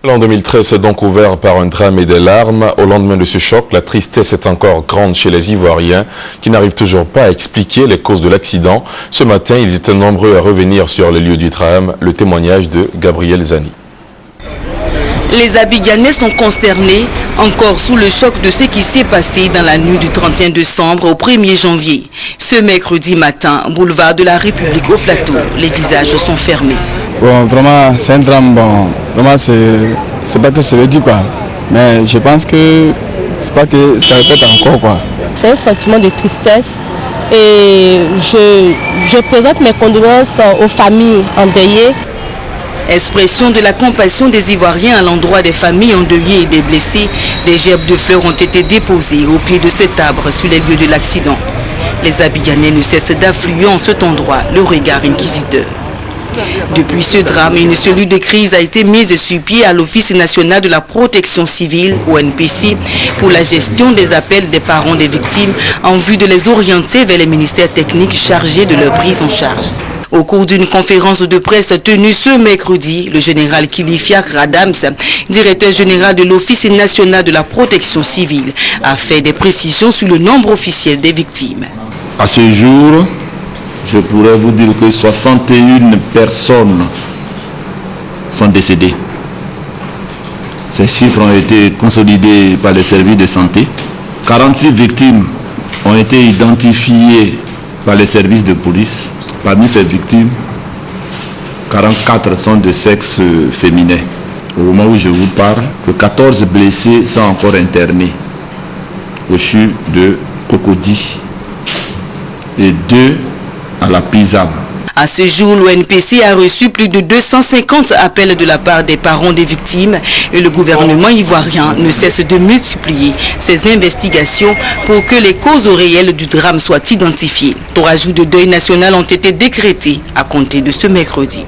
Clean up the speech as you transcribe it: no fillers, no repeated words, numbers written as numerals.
L'an 2013 s'est donc ouvert par un drame et des larmes. Au lendemain de ce choc, la tristesse est encore grande chez les Ivoiriens qui n'arrivent toujours pas à expliquer les causes de l'accident. Ce matin, ils étaient nombreux à revenir sur les lieux du drame. Le témoignage de Gabriel Zani. Les Abidjanais sont consternés, encore sous le choc de ce qui s'est passé dans la nuit du 31 décembre au 1er janvier. Ce mercredi matin, boulevard de la République au Plateau, les visages sont fermés. Bon, vraiment, c'est un drame. Bon, vraiment, c'est pas que je le dis, quoi. Mais je pense que c'est pas que ça répète encore, quoi. C'est un sentiment de tristesse et je présente mes condoléances aux familles endeuillées. Expression de la compassion des Ivoiriens à l'endroit des familles endeuillées et des blessés, des gerbes de fleurs ont été déposées au pied de cet arbre sur les lieux de l'accident. Les Abidjanais ne cessent d'affluer en cet endroit, le regard inquisiteur. Depuis ce drame, une cellule de crise a été mise sur pied à l'Office national de la protection civile, ONPC, pour la gestion des appels des parents des victimes en vue de les orienter vers les ministères techniques chargés de leur prise en charge. Au cours d'une conférence de presse tenue ce mercredi, le général Kilifia Radams, directeur général de l'Office national de la protection civile, a fait des précisions sur le nombre officiel des victimes. À ce jour, je pourrais vous dire que 61 personnes sont décédées. Ces chiffres ont été consolidés par les services de santé. 46 victimes ont été identifiées par les services de police. Parmi ces victimes, 44 sont de sexe féminin. Au moment où je vous parle, 14 blessés sont encore internés au CHU de Cocody et 2 à la PISAM. À ce jour, l'ONPC a reçu plus de 250 appels de la part des parents des victimes et le gouvernement ivoirien ne cesse de multiplier ses investigations pour que les causes réelles du drame soient identifiées. 3 jours de deuil national ont été décrétés à compter de ce mercredi.